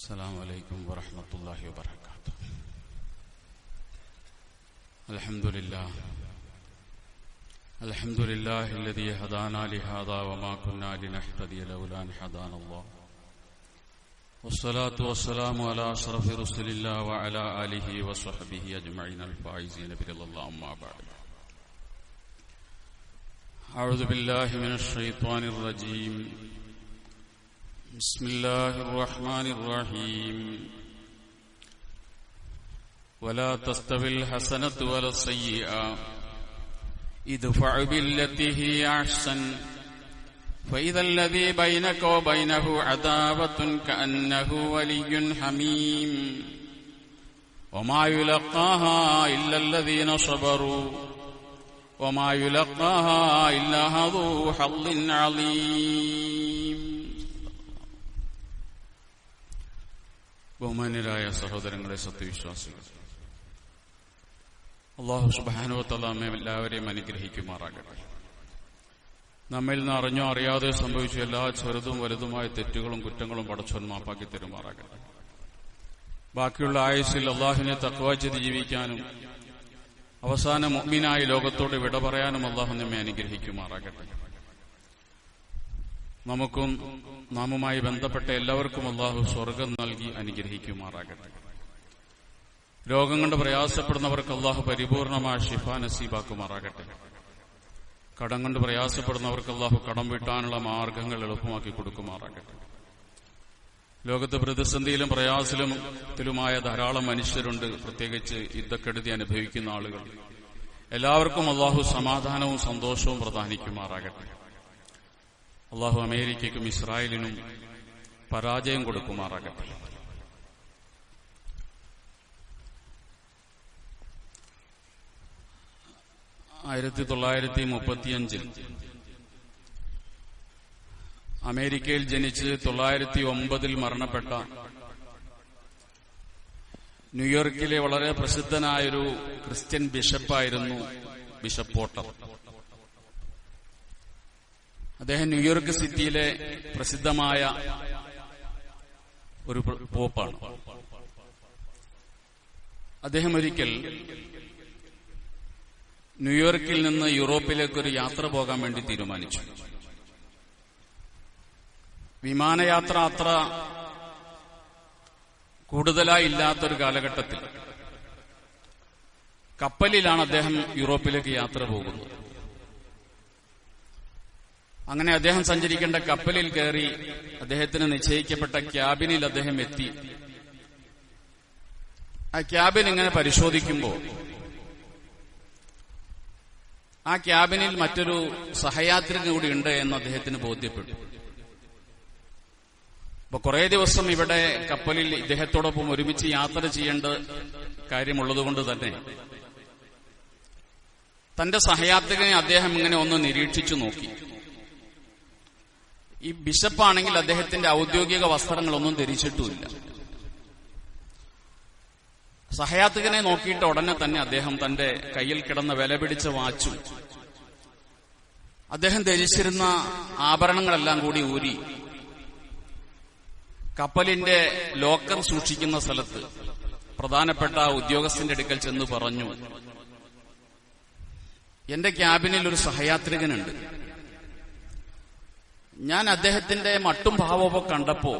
السلام عليكم ورحمة الله وبركاته. الحمد لله الذي هدانا لهذا وما كنا لنهتدي لولا أن هدانا الله، والصلاة والسلام على أشرف رسل الله وعلى آله وصحبه أجمعين الفائزين برضا الله. أما بعد، أعوذ بالله من الشيطان الرجيم. بسم الله الرحمن الرحيم. ولا تستوي الحسنة ولا السيئة ادفع بالتي هي أحسن فإذا الذي بينك وبينه عداوة كأنه ولي حميم وما يلقاها إلا الذين صبروا وما يلقاها إلا ذو حظ عظيم. ബഹുമാന്യരായ സഹോദരങ്ങളെ, സത്യവിശ്വാസികൾ, അല്ലാഹു സുബ്ഹാനഹു വ തആല നമ്മെ എല്ലാവരെയും അനുഗ്രഹിക്കുമാറാകട്ടെ. നമ്മിൽ നിന്ന് അറിഞ്ഞോ അറിയാതെ സംഭവിച്ച എല്ലാ ചെറുതും വലുതുമായ തെറ്റുകളും കുറ്റങ്ങളും പടച്ചോൻ മാപ്പാക്കി തരുമാറാകട്ടെ. ബാക്കിയുള്ള ആയുസ്സിൽ അല്ലാഹുവിനെ തഖ്വ ചെയ്ത് ജീവിക്കാനും അവസാന മുഅ്മിനായി ലോകത്തോട് വിട പറയാനും അല്ലാഹു നമ്മെ അനുഗ്രഹിക്കുമാറാകട്ടെ. നമുക്കും നാമുമായി ബന്ധപ്പെട്ട എല്ലാവർക്കും അല്ലാഹു സ്വർഗം നൽകി അനുഗ്രഹിക്കുമാറാകട്ടെ. രോഗം കൊണ്ട് പ്രയാസപ്പെടുന്നവർക്ക് അല്ലാഹു പരിപൂർണമായ ശിഫ നസീബാക്കുമാറാകട്ടെ. കടം കൊണ്ട് പ്രയാസപ്പെടുന്നവർക്ക് അല്ലാഹു കടം വീട്ടാനുള്ള മാർഗങ്ങൾ എളുപ്പമാക്കി കൊടുക്കുമാറാകട്ടെ. ലോകത്ത് പ്രതിസന്ധിയിലും പ്രയാസത്തിലുമായ ധാരാളം മനുഷ്യരുണ്ട്, പ്രത്യേകിച്ച് യുദ്ധക്കെടുതി അനുഭവിക്കുന്ന ആളുകൾ. എല്ലാവർക്കും അല്ലാഹു സമാധാനവും സന്തോഷവും പ്രദാനിക്കുമാറാകട്ടെ. അല്ലാഹു അമേരിക്കയ്ക്കും ഇസ്രായേലിനും പരാജയം കൊടുക്കുമാറാകട്ടെ. ആയിരത്തി 1935 അമേരിക്കയിൽ ജനിച്ച് 1909 മരണപ്പെട്ട ന്യൂയോർക്കിലെ വളരെ പ്രസിദ്ധനായൊരു ക്രിസ്ത്യൻ ബിഷപ്പായിരുന്നു ബിഷപ്പ് പോട്ടർ. അദ്ദേഹം ന്യൂയോർക്ക് സിറ്റിയിലെ പ്രസിദ്ധമായ ഒരു പോപ്പാണ്. അദ്ദേഹം ഒരിക്കൽ ന്യൂയോർക്കിൽ നിന്ന് യൂറോപ്പിലേക്ക് ഒരു യാത്ര പോകാൻ വേണ്ടി തീരുമാനിച്ചു. വിമാനയാത്ര അത്ര കൂടുതലായി ഇല്ലാത്തൊരു കാലഘട്ടത്തിൽ കപ്പലിലാണ് അദ്ദേഹം യൂറോപ്പിലേക്ക് യാത്ര പോകുന്നത്. അങ്ങനെ അദ്ദേഹം സഞ്ചരിക്കേണ്ട കപ്പലിൽ കയറി അദ്ദേഹത്തിന് നിശ്ചയിക്കപ്പെട്ട ക്യാബിനിൽ അദ്ദേഹം എത്തി. ആ ക്യാബിൻ ഇങ്ങനെ പരിശോധിക്കുമ്പോൾ ആ ക്യാബിനിൽ മറ്റൊരു സഹയാത്രികൻ കൂടി ഉണ്ട് എന്ന് അദ്ദേഹത്തിന് ബോധ്യപ്പെട്ടു. അപ്പൊ കുറെ ദിവസം ഇവിടെ കപ്പലിൽ ഇദ്ദേഹത്തോടൊപ്പം ഒരുമിച്ച് യാത്ര ചെയ്യേണ്ട കാര്യമുള്ളതുകൊണ്ട് തന്നെ തന്റെ സഹയാത്രികനെ അദ്ദേഹം ഇങ്ങനെ ഒന്ന് നിരീക്ഷിച്ചു നോക്കി. ഈ ബിഷപ്പാണെങ്കിൽ അദ്ദേഹത്തിന്റെ ഔദ്യോഗിക വസ്ത്രങ്ങളൊന്നും ധരിച്ചിട്ടുമില്ല. സഹയാത്രികനെ നോക്കിയിട്ട് ഉടനെ തന്നെ അദ്ദേഹം തന്റെ കയ്യിൽ കിടന്ന വിലപിടിച്ച വാച്ചും അദ്ദേഹം ധരിച്ചിരുന്ന ആഭരണങ്ങളെല്ലാം കൂടി ഊരി കപ്പലിന്റെ ലോക്കർ സൂക്ഷിക്കുന്ന സ്ഥലത്ത് പ്രധാനപ്പെട്ട ഉദ്യോഗസ്ഥന്റെ അടുക്കൽ ചെന്ന് പറഞ്ഞു, എന്റെ ക്യാബിനിൽ ഒരു സഹയാത്രികനുണ്ട്. ഞാൻ അദ്ദേഹത്തിന്റെ മട്ടും ഭാവമൊക്കെ കണ്ടപ്പോ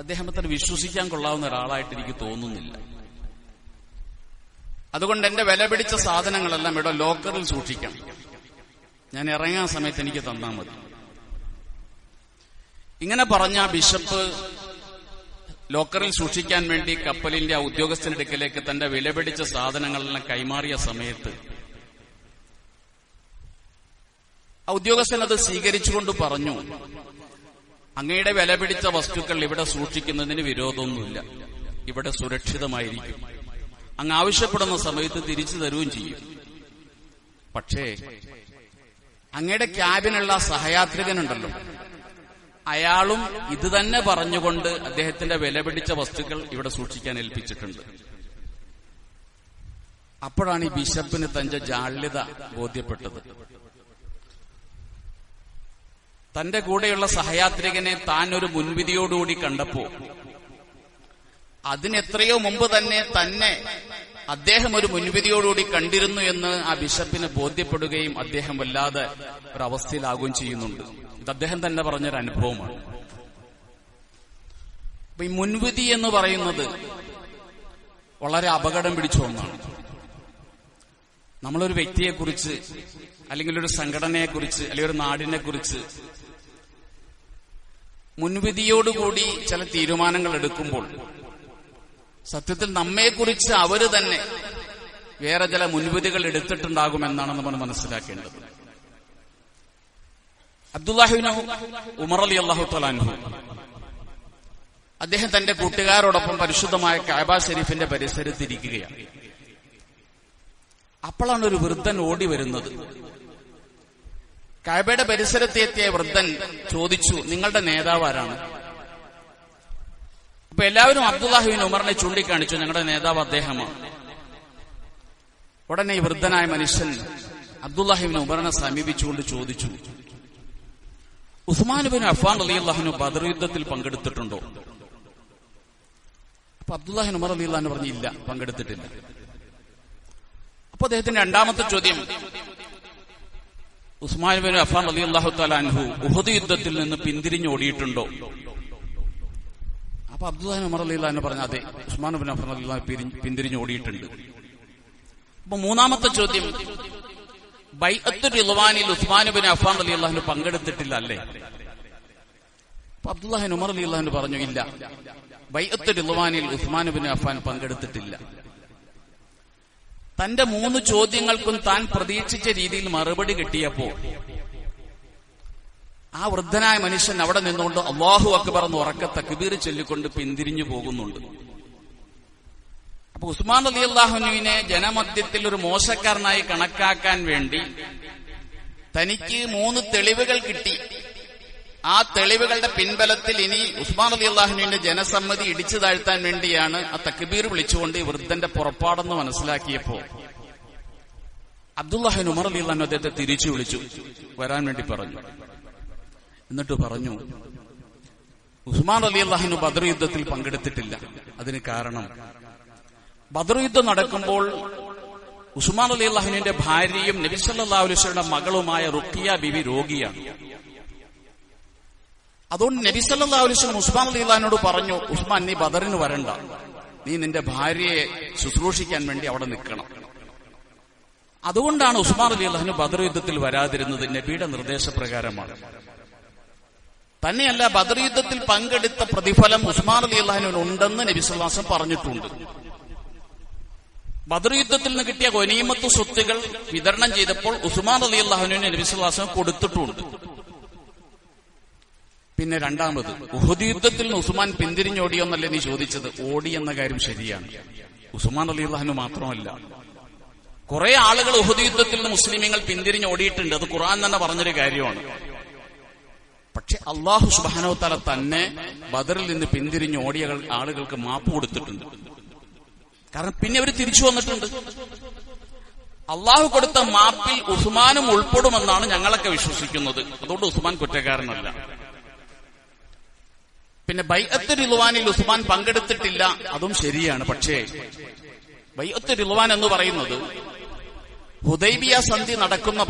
അദ്ദേഹത്തിന് വിശ്വസിക്കാൻ കൊള്ളാവുന്ന ഒരാളായിട്ട് എനിക്ക് തോന്നുന്നില്ല. അതുകൊണ്ട് എന്റെ വില പിടിച്ച സാധനങ്ങളെല്ലാം ഇവിടെ ലോക്കറിൽ സൂക്ഷിക്കണം. ഞാൻ ഇറങ്ങാൻ സമയത്ത് എനിക്ക് തന്നാൽ മതി. ഇങ്ങനെ പറഞ്ഞ ബിഷപ്പ് ലോക്കറിൽ സൂക്ഷിക്കാൻ വേണ്ടി കപ്പലിന്റെ ആ ഉദ്യോഗസ്ഥന്റെ അടുക്കലേക്ക് തന്റെ വില പിടിച്ച സാധനങ്ങളെല്ലാം കൈമാറിയ സമയത്ത് ആ ഉദ്യോഗസ്ഥൻ അത് സ്വീകരിച്ചുകൊണ്ട് പറഞ്ഞു, അങ്ങയുടെ വില പിടിച്ച വസ്തുക്കൾ ഇവിടെ സൂക്ഷിക്കുന്നതിന് വിരോധമൊന്നുമില്ല, ഇവിടെ സുരക്ഷിതമായിരിക്കും, അങ്ങ് ആവശ്യപ്പെടുന്ന സമയത്ത് തിരിച്ചു തരുകയും ചെയ്യും. പക്ഷേ അങ്ങയുടെ ക്യാബിനുള്ള സഹയാത്രികനുണ്ടല്ലോ, അയാളും ഇത് തന്നെ പറഞ്ഞുകൊണ്ട് അദ്ദേഹത്തിന്റെ വില പിടിച്ച വസ്തുക്കൾ ഇവിടെ സൂക്ഷിക്കാൻ ഏൽപ്പിച്ചിട്ടുണ്ട്. അപ്പോഴാണ് ഈ ബിഷപ്പിന് തന്റെ ജാള്യത ബോധ്യപ്പെട്ടത്. തന്റെ കൂടെയുള്ള സഹയാത്രികനെ താൻ ഒരു മുൻവിധിയോടുകൂടി കണ്ടപ്പോ അതിനെത്രയോ മുമ്പ് തന്നെ അദ്ദേഹം ഒരു മുൻവിധിയോടുകൂടി കണ്ടിരുന്നു എന്ന് ആ ബിഷപ്പിന് ബോധ്യപ്പെടുകയും അദ്ദേഹം വല്ലാതെ ഒരവസ്ഥയിലാകുകയും ചെയ്യുന്നുണ്ട്. ഇത് അദ്ദേഹം തന്നെ പറഞ്ഞൊരു അനുഭവമാണ്. അപ്പൊ ഈ മുൻവിധി എന്ന് പറയുന്നത് വളരെ അപകടം പിടിച്ച ഒന്നാണ്. നമ്മളൊരു വ്യക്തിയെക്കുറിച്ച് അല്ലെങ്കിൽ ഒരു സംഘടനയെക്കുറിച്ച് അല്ലെങ്കിൽ ഒരു നാടിനെ കുറിച്ച് മുൻവിധിയോടുകൂടി ചില തീരുമാനങ്ങൾ എടുക്കുമ്പോൾ സത്യത്തിൽ നമ്മെക്കുറിച്ച് അവര് തന്നെ വേറെ ചില മുൻവിധികൾ എടുത്തിട്ടുണ്ടാകുമെന്നാണ് നമ്മൾ മനസ്സിലാക്കേണ്ടത്. അബ്ദുല്ലാഹി ഇബ്നു ഉമർ റളിയല്ലാഹു തആല അൻഹു അദ്ദേഹം തന്റെ കൂട്ടുകാരോടൊപ്പം പരിശുദ്ധമായ കഅബ ശരീഫിന്റെ പരിസരത്തിരിക്കുകയാണ്. അപ്പോഴാണ് ഒരു വൃദ്ധൻ ഓടി വരുന്നത്. കഅബയുടെ പരിസരത്തെത്തിയ വൃദ്ധൻ ചോദിച്ചു, നിങ്ങളുടെ നേതാവ് ആരാണ്? അപ്പൊ എല്ലാവരും അബ്ദുല്ലാഹി ഇബ്നു ഉമറിനെ ചൂണ്ടിക്കാണിച്ചു, ഞങ്ങളുടെ നേതാവ് അദ്ദേഹമാണ്. ഉടനെ ഈ വൃദ്ധനായ മനുഷ്യൻ അബ്ദുല്ലാഹി ഇബ്നു ഉമറിനെ സമീപിച്ചുകൊണ്ട് ചോദിച്ചു, ഉസ്മാൻ ഇബ്നു അഫ്ഫാൻ റളിയല്ലാഹു അൻഹു ബദർ യുദ്ധത്തിൽ പങ്കെടുത്തിട്ടുണ്ടോ? അപ്പൊ അബ്ദുല്ലാഹി ഇബ്നു ഉമർ റളിയല്ലാഹു അൻഹു പറഞ്ഞു, ഇല്ല, പങ്കെടുത്തിട്ടില്ല. അപ്പൊ അദ്ദേഹത്തിന്റെ രണ്ടാമത്തെ ചോദ്യം, ഉസ്മാൻ ഇബ്നു അഫ്ഫാൻ റളിയല്ലാഹു തആല അൻഹു ഉഹദ് യുദ്ധത്തിൽ നിന്ന് പിന്തിരിഞ്ഞോടിയിട്ടുണ്ടോ? അപ്പൊ അബ്ദുല്ലാഹി ഇബ്നു ഉമർ റളിയല്ലാഹു അൻഹു പറഞ്ഞു, അതെ, ഉസ്മാൻ ഇബ്നു അഫ്ഫാൻ റളിയല്ലാഹു അൻഹു പിന്തിരിഞ്ഞോടിയിട്ടുണ്ട്. അപ്പൊ മൂന്നാമത്തെ ചോദ്യം, ബൈഅത്തുർ റിദ്വാനിൽ ഉസ്മാൻ ഇബ്നു അഫ്ഫാൻ റളിയല്ലാഹു അൻഹു പങ്കെടുത്തിട്ടില്ല അല്ലേ? അപ്പൊ അബ്ദുല്ലാഹി ഇബ്നു ഉമർ റളിയല്ലാഹു അൻഹു പറഞ്ഞു, ഇല്ല, ബൈഅത്തുർ റിദ്വാനിൽ ഉസ്മാൻ ഇബ്നു അഫ്ഫാൻ പങ്കെടുത്തിട്ടില്ല. തന്റെ മൂന്ന് ചോദ്യങ്ങൾക്കും താൻ പ്രതീക്ഷിച്ച രീതിയിൽ മറുപടി കിട്ടിയപ്പോ ആ വൃദ്ധനായ മനുഷ്യൻ അവിടെ നിന്നുകൊണ്ട് അല്ലാഹു അക്ബർ എന്ന് ഉറക്കെ തക്ബീർ ചൊല്ലിക്കൊണ്ട് പിന്തിരിഞ്ഞു പോകുന്നുണ്ട്. അപ്പൊ ഉസ്മാൻ റളിയല്ലാഹു അൻഹുവിനെ ജനമധ്യത്തിൽ ഒരു മോശക്കാരനായി കണക്കാക്കാൻ വേണ്ടി തനിക്ക് 3 തെളിവുകൾ കിട്ടി. ആ തെളിവുകളുടെ പിൻബലത്തിൽ ഇനി ഉസ്മാൻ റളിയല്ലാഹു അൻഹുവിന്റെ ജനസമ്മതി ഇടിച്ചു താഴ്ത്താൻ വേണ്ടിയാണ് ആ തക്ബീർ വിളിച്ചുകൊണ്ട് ഈ വൃദ്ധന്റെ പുറപ്പാടെന്ന് മനസ്സിലാക്കിയപ്പോ അബ്ദുല്ലാഹി ഇബ്നു ഉമർ റളിയല്ലാഹു അൻഹു അദ്ദേഹത്തെ തിരിച്ചു വിളിച്ചു വരാൻ വേണ്ടി പറഞ്ഞു. എന്നിട്ട് പറഞ്ഞു, ഉസ്മാൻ റളിയല്ലാഹു അൻഹു ബദർ യുദ്ധത്തിൽ പങ്കെടുത്തിട്ടില്ല. അതിന് കാരണം ബദർ യുദ്ധം നടക്കുമ്പോൾ ഉസ്മാൻ റളിയല്ലാഹു അൻഹുവിന്റെ ഭാര്യയും നബി സല്ലല്ലാഹു അലൈഹി വസല്ലമയുടെ മകളുമായ റുഖിയ ബിബി രോഗിയാണ്. അതുകൊണ്ട് നബി സല്ലല്ലാഹു അലൈഹി വസല്ലം ഉസ്മാൻ റളിയല്ലാഹു അൻഹുവോട് പറഞ്ഞു, ഉസ്മാൻ, നീ ബദറിന് വരണ്ട, നീ നിന്റെ ഭാര്യയെ ശുശ്രൂഷിക്കാൻ വേണ്ടി അവിടെ നിൽക്കണം. അതുകൊണ്ടാണ് ഉസ്മാൻ റളിയല്ലാഹു അൻഹു ബദർ യുദ്ധത്തിൽ വരാതിരുന്നത്. നബിയുടെ നിർദ്ദേശപ്രകാരമാണ്. തന്നെയല്ല, ബദർ യുദ്ധത്തിൽ പങ്കെടുത്ത പ്രതിഫലം ഉസ്മാൻ റളിയല്ലാഹു അൻഹുവിന് ഉണ്ടെന്ന് നബി സല്ലല്ലാഹു അലൈഹി വസല്ലം പറഞ്ഞിട്ടുണ്ട്. ബദർ യുദ്ധത്തിൽ നിന്ന് കിട്ടിയ ഗനീമത്ത് സ്വത്തുകൾ വിതരണം ചെയ്തപ്പോൾ ഉസ്മാൻ റളിയല്ലാഹു അൻഹുവിന് നബി സല്ലല്ലാഹു അലൈഹി വസല്ലം കൊടുത്തിട്ടുണ്ട്. പിന്നെ രണ്ടാമത്, ഉഹദ് യുദ്ധത്തിൽ നിന്ന് ഉസ്മാൻ പിന്തിരിഞ്ഞോടിയോന്നല്ലേ നീ ചോദിച്ചത്? ഓടി എന്ന കാര്യം ശരിയാണ്. ഉസ്മാൻ റളിയല്ലാഹു അൻഹു മാത്രമല്ല, കുറെ ആളുകൾ ഉഹദ് യുദ്ധത്തിൽ നിന്ന് മുസ്ലിമീങ്ങൾ പിന്തിരിഞ്ഞോടിയിട്ടുണ്ട്. അത് ഖുർആൻ തന്നെ പറഞ്ഞൊരു കാര്യമാണ്. പക്ഷെ അല്ലാഹു സുബ്ഹാനഹു വ തആല തന്നെ ബദറിൽ നിന്ന് പിന്തിരിഞ്ഞോടിയ ആളുകൾക്ക് മാപ്പ് കൊടുത്തിട്ടുണ്ട്. കാരണം പിന്നെ അവർ തിരിച്ചു വന്നിട്ടുണ്ട്. അള്ളാഹു കൊടുത്ത മാപ്പിൽ ഉസ്മാനും ഉൾപ്പെടുമെന്നാണ് ഞങ്ങളൊക്കെ വിശ്വസിക്കുന്നത്. അതുകൊണ്ട് ഉസ്മാൻ കുറ്റക്കാരനല്ല. പിന്നെ ബൈഅത്തുർ റിദ്വാനിൽ ഉസ്മാൻ പങ്കെടുത്തിട്ടില്ല, അതും ശരിയാണ്. പക്ഷേ ബൈഅത്തുർ റിദ്വാൻ എന്ന് പറയുന്നത് ഹുദൈബിയ സന്ധി നടക്കുന്ന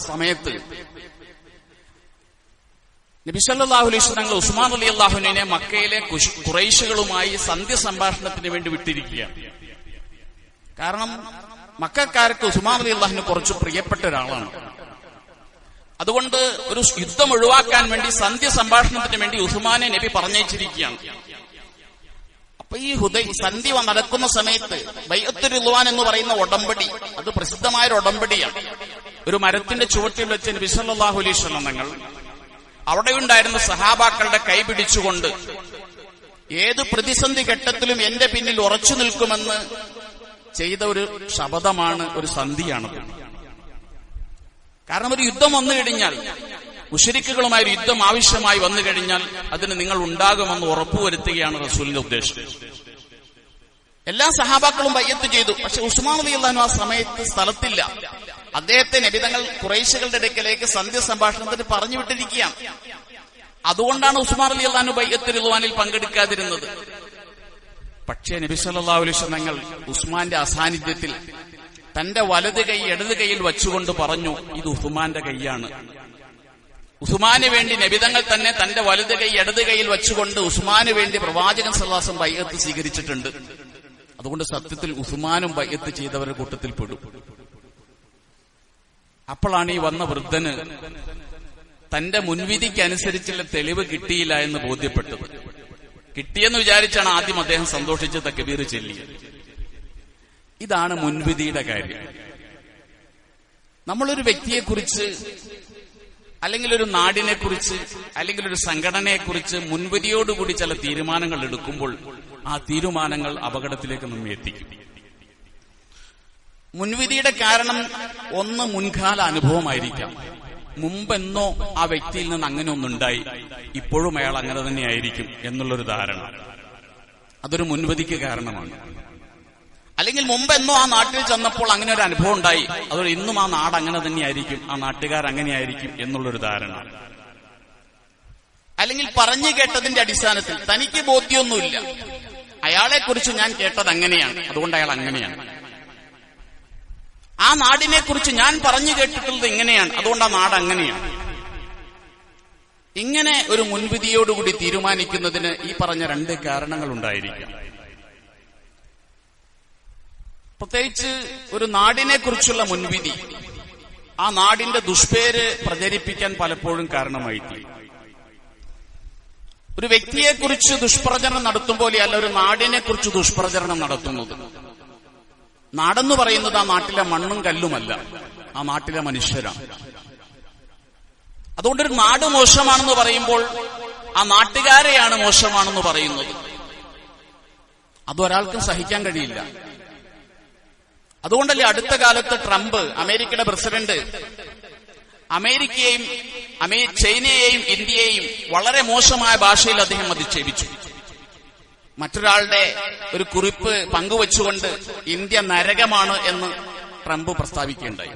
സമയത്ത് നബി സല്ലല്ലാഹു അലൈഹി വസല്ലം ഉസ്മാൻ റളിയല്ലാഹു അൻഹുവിനെ മക്കയിലെ ഖുറൈശികളുമായി സന്ധി സംഭാഷണത്തിന് വേണ്ടി വിട്ടിരിക്കുകയാണ്. കാരണം മക്കക്കാർക്ക് ഉസ്മാൻ റളിയല്ലാഹു അൻഹു കുറച്ച് പ്രിയപ്പെട്ട ഒരാളാണ്. അതുകൊണ്ട് ഒരു യുദ്ധം ഒഴിവാക്കാൻ വേണ്ടി സന്ധ്യ സംഭാഷണത്തിന് വേണ്ടി ഉസ്മാനെ നബി പറഞ്ഞയച്ചിരിക്കുകയാണ്. അപ്പൊ ഈ സന്ധി നടക്കുന്ന സമയത്ത് ബൈഅത്തുർ റിദ്വാൻ എന്ന് പറയുന്ന ഉടമ്പടി, അത് പ്രസിദ്ധമായ ഒരു ഉടമ്പടിയാണ്. ഒരു മരത്തിന്റെ ചുവട്ടിൽ വെച്ച് നബി സല്ലല്ലാഹു അലൈഹി വസല്ലം തങ്ങൾ അവിടെ ഉണ്ടായിരുന്ന സഹാബാക്കളുടെ കൈ പിടിച്ചുകൊണ്ട് ഏത് പ്രതിസന്ധി ഘട്ടത്തിലും എന്റെ പിന്നിൽ ഉറച്ചു നിൽക്കുമെന്ന് ചെയ്ത ഒരു ശപഥമാണ്, ഒരു സന്ധിയാണ്. കാരണം ഒരു യുദ്ധം വന്നു കഴിഞ്ഞാൽ, മുശ്രിക്കുകളുമായ ഒരു യുദ്ധം ആവശ്യമായി വന്നു കഴിഞ്ഞാൽ അതിന് നിങ്ങൾ ഉണ്ടാകുമെന്ന് ഉറപ്പുവരുത്തുകയാണ് റസൂലിന്റെ ഉദ്ദേശം. എല്ലാ സഹാബാക്കളും ബൈഅത്ത് ചെയ്തു. പക്ഷെ ഉസ്മാൻ റളിയല്ലാഹു അൻഹു ആ സമയത്ത് സ്ഥലത്തില്ല. അദ്ദേഹത്തെ നബി തങ്ങൾ ഖുറൈശികളുടെ അടുക്കലേക്ക് സന്ധ്യ സംഭാഷണത്തിന് പറഞ്ഞു വിട്ടിരിക്കുകയാണ്. അതുകൊണ്ടാണ് ഉസ്മാൻ റളിയല്ലാഹു അൻഹു ബൈഅത്തുർ റിദ്വാനിൽ പങ്കെടുക്കാതിരുന്നത്. പക്ഷേ നബി സല്ലല്ലാഹു അലൈഹി വസല്ലം തങ്ങൾ ഉസ്മാന്റെ അസാന്നിധ്യത്തിൽ തന്റെ വലത് കൈ ഇടത് കൈയിൽ വെച്ചുകൊണ്ട് പറഞ്ഞു, ഇത് ഉസ്മാന്റെ കൈയാണ്. ഉസ്മാന് വേണ്ടി നബിതങ്ങൾ തന്നെ തന്റെ വലത് കൈ ഇടത് കൈയിൽ വെച്ചുകൊണ്ട് ഉസ്മാന് വേണ്ടി പ്രവാചകൻ സല്ലല്ലാഹു അലൈഹി വസല്ലം ബൈഅത്ത് സ്വീകരിച്ചിട്ടുണ്ട്. അതുകൊണ്ട് സത്യത്തിൽ ഉസ്മാനും ബൈഅത്ത് ചെയ്തവരുടെ കൂട്ടത്തിൽ പെടും. അപ്പോഴാണ് ഈ വന്ന വൃദ്ധന് തന്റെ മുൻവിധിക്കനുസരിച്ചുള്ള തെളിവ് കിട്ടിയില്ല എന്ന് ബോധ്യപ്പെട്ടത്. കിട്ടിയെന്ന് വിചാരിച്ചാണ് ആദ്യം അദ്ദേഹം സന്തോഷിച്ച് തക്ബീർ ചൊല്ലിയത്. ഇതാണ് മുൻവിധിയുടെ കാര്യം. നമ്മളൊരു വ്യക്തിയെക്കുറിച്ച് അല്ലെങ്കിൽ ഒരു നാടിനെക്കുറിച്ച് അല്ലെങ്കിൽ ഒരു സംഘടനയെക്കുറിച്ച് മുൻവിധിയോടുകൂടി ചില തീരുമാനങ്ങൾ എടുക്കുമ്പോൾ ആ തീരുമാനങ്ങൾ അപകടത്തിലേക്ക് നമ്മെ എത്തിക്കും. മുൻവിധിയുടെ കാരണം ഒന്ന് മുൻകാല അനുഭവമായിരിക്കാം. മുമ്പെന്നോ ആ വ്യക്തിയിൽ നിന്ന് അങ്ങനെ ഒന്നുണ്ടായി, ഇപ്പോഴും അയാൾ അങ്ങനെ തന്നെയായിരിക്കും എന്നുള്ളൊരു ധാരണ, അതൊരു മുൻവിധിക്ക് കാരണമാണ്. അല്ലെങ്കിൽ മുമ്പെന്നോ ആ നാട്ടിൽ ചെന്നപ്പോൾ അങ്ങനെ ഒരു അനുഭവം ഉണ്ടായി, അതൊരു ഇന്നും ആ നാട് അങ്ങനെ തന്നെയായിരിക്കും, ആ നാട്ടുകാർ അങ്ങനെയായിരിക്കും എന്നുള്ളൊരു ധാരണ. അല്ലെങ്കിൽ പറഞ്ഞു കേട്ടതിന്റെ അടിസ്ഥാനത്തിൽ തനിക്ക് ബോധ്യമൊന്നുമില്ല, അയാളെക്കുറിച്ച് ഞാൻ കേട്ടത് അങ്ങനെയാണ്, അതുകൊണ്ട് അയാൾ അങ്ങനെയാണ്. ആ നാടിനെ കുറിച്ച് ഞാൻ പറഞ്ഞു കേട്ടിട്ടുള്ളത് ഇങ്ങനെയാണ്, അതുകൊണ്ട് ആ നാട് അങ്ങനെയാണ്. ഇങ്ങനെ ഒരു മുൻവിധിയോടുകൂടി തീരുമാനിക്കുന്നതിന് ഈ പറഞ്ഞ രണ്ട് കാരണങ്ങൾ ഉണ്ടായിരിക്കാം. പ്രത്യേകിച്ച് ഒരു നാടിനെ കുറിച്ചുള്ള മുൻവിധി ആ നാടിന്റെ ദുഷ്പേര് പ്രചരിപ്പിക്കാൻ പലപ്പോഴും കാരണമായിത്തീരും. ഒരു വ്യക്തിയെക്കുറിച്ച് ദുഷ്പ്രചരണം നടത്തും പോലെയല്ല ഒരു നാടിനെ കുറിച്ച് ദുഷ്പ്രചരണം നടത്തുന്നത്. നാടെന്ന് പറയുന്നത് ആ നാട്ടിലെ മണ്ണും കല്ലുമല്ല, ആ നാട്ടിലെ മനുഷ്യരാണ്. അതുകൊണ്ടൊരു നാട് മോശമാണെന്ന് പറയുമ്പോൾ ആ നാട്ടുകാരെയാണ് മോശമാണെന്ന് പറയുന്നത്. അതൊരാൾക്കും സഹിക്കാൻ കഴിയില്ല. അതുകൊണ്ടല്ലേ അടുത്ത കാലത്ത് ട്രംപ്, അമേരിക്കയുടെ പ്രസിഡന്റ്, അമേരിക്കയെയും ചൈനയെയും ഇന്ത്യയെയും വളരെ മോശമായ ഭാഷയിൽ അദ്ദേഹം അധിക്ഷേപിച്ചു. മറ്റൊരാളുടെ ഒരു കുറിപ്പ് പങ്കുവച്ചുകൊണ്ട് ഇന്ത്യ നരകമാണ് എന്ന് ട്രംപ് പ്രസ്താവിക്കുകയുണ്ടായി.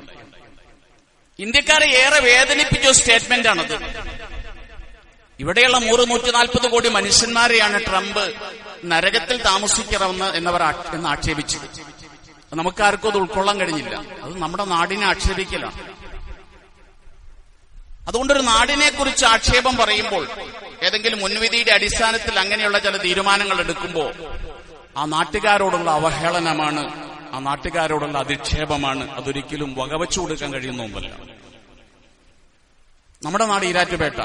ഇന്ത്യക്കാരെ ഏറെ വേദനിപ്പിച്ച സ്റ്റേറ്റ്മെന്റ് ആണത്. ഇവിടെയുള്ള 140 കോടി മനുഷ്യന്മാരെയാണ് ട്രംപ് നരകത്തിൽ താമസിക്കണമെന്ന് എന്ന് ആക്ഷേപിച്ചത്. നമുക്കാർക്കും അത് ഉൾക്കൊള്ളാൻ കഴിഞ്ഞില്ല. അത് നമ്മുടെ നാടിനെ ആക്ഷേപിക്കലാണ്. അതുകൊണ്ടൊരു നാടിനെ കുറിച്ച് ആക്ഷേപം പറയുമ്പോൾ, ഏതെങ്കിലും മുൻവിധിയുടെ അടിസ്ഥാനത്തിൽ അങ്ങനെയുള്ള ചില തീരുമാനങ്ങൾ എടുക്കുമ്പോൾ ആ നാട്ടുകാരോടുള്ള അവഹേളനമാണ്, ആ നാട്ടുകാരോടുള്ള അധിക്ഷേപമാണ്. അതൊരിക്കലും വകവച്ചു കൊടുക്കാൻ കഴിയുന്ന ഒന്നല്ല. നമ്മുടെ നാട് ഈരാറ്റുപേട്ട